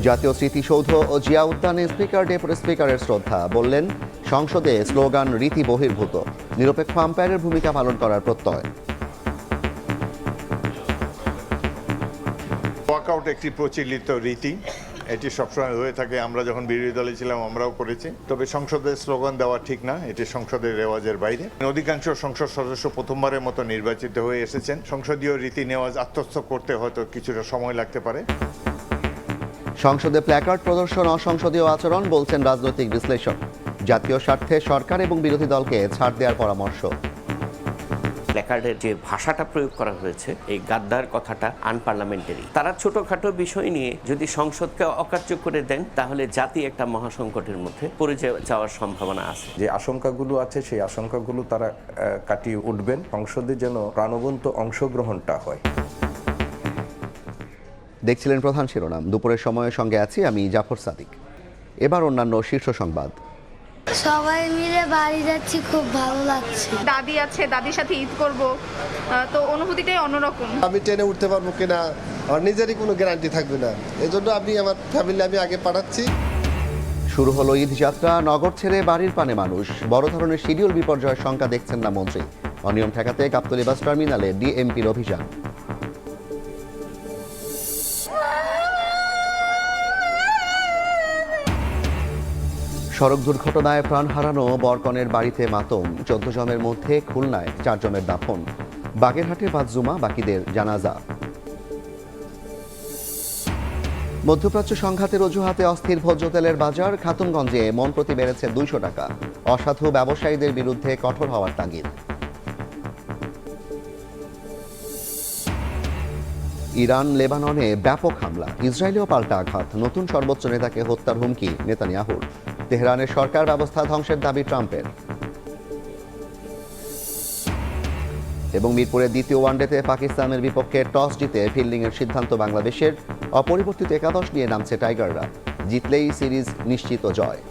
জাতীয় স্মৃতিসৌধ ও জিয়া উদ্যানে স্পিকার ডেপুটি স্পিকারের শ্রদ্ধা, বললেন সংসদে স্লোগান রীতি বহির্ভূত, নিরপেক্ষ আম্পায়ারের ভূমিকা পালন করার প্রত্যয়। ওয়াকআউট একটি প্রচলিত রীতি, এটি সবসময় হয়ে থাকে। আমরা যখন বিরোধী দলে ছিলাম আমরাও করেছি। তবে সংসদে স্লোগান দেওয়া ঠিক না, এটি সংসদের রেওয়াজের বাইরে। অধিকাংশ সংসদ সদস্য প্রথমবারের মতো নির্বাচিত হয়ে এসেছেন। সংসদীয় রীতি নেওয়াজ আত্মস্থ করতে হয়তো কিছুটা সময় লাগতে পারে। সংসদে প্ল্যাকার্ড প্রদর্শন অসংসদীয় আচরণ, বলছেন রাজনৈতিক বিশ্লেষক। জাতীয় স্বার্থে সরকার এবং বিরোধী দলকে ছাড় দেওয়ার পরামর্শ। প্ল্যাকার্ডের যে ভাষাটা প্রয়োগ করা হয়েছে, এই গাদ্দার কথাটা আনপার্লামেন্টারি। তারা ছোটখাটো বিষয় নিয়ে যদি সংসদকে অকার্য করে দেন, তাহলে জাতি একটা মহাসংকটের মধ্যে পড়ে যাওয়ার সম্ভাবনা আছে। যে আশঙ্কাগুলো আছে সেই আশঙ্কাগুলো তারা কাটিয়ে উঠবেন। সংসদে যেন প্রাণবন্ত অংশগ্রহণটা হয়। দেখছিলেন প্রধান শিরোনাম। দুপুরের সময়ের সঙ্গে আছি আমি জাফর সাদিক। এবার অন্যান্য শীর্ষ সংবাদ। সবাই মিলে বাড়ি যাচ্ছি, খুব ভালো লাগছে। দাদি আছে, দাদির সাথে ঈদ করব, তো অনুভূতিটাই অন্যরকম। আমি ট্রেনে উঠতে পারবো কিনা আর নিজেরই কোনো গ্যারান্টি থাকবে না, এজন্য আমি আমার ফ্যামিলি আগে পাঠাচ্ছি। শুরু হলো ঈদ যাত্রা, নগর ছেড়ে বাড়ির পানে মানুষ। বড় ধরনের শিডিউল বিপর্যয়ের শঙ্কা দেখছেন না মন্ত্রী। অনিয়ম ঠেকাতে গাবতলী বাস টার্মিনালে ডিএমপির অভিযান। সড়ক দুর্ঘটনায় প্রাণ হারানো বরকনের বাড়িতে মাতম। 14 জনের মধ্যে খুলনায় 4 জনের দাফন। বাগেরহাটে বাদজুমা, বাকিদের জানাজা। মধ্যপ্রাচ্য সংঘাতের অজুহাতে অস্থির ভোজ্য তেলের বাজার। খাতুনগঞ্জে মন প্রতি বেড়েছে 200 টাকা। অসাধু ব্যবসায়ীদের বিরুদ্ধে কঠোর হওয়ার তাগিদ। ইরান লেবাননে ব্যাপক হামলা, ইসরায়েলেও পাল্টা আঘাত। নতুন সর্বোচ্চ নেতাকে হত্যার হুমকি নেতানিয়াহুর। তেহরানের সরকার ব্যবস্থা ধ্বংসের দাবি ট্রাম্পের। এবং মিরপুরের দ্বিতীয় ওয়ানডেতে পাকিস্তানের বিপক্ষে টস জিতে ফিল্ডিংয়ের সিদ্ধান্ত বাংলাদেশের। অপরিবর্তিত একাদশ নিয়ে নামছে টাইগাররা। জিতলেই সিরিজ নিশ্চিত জয়।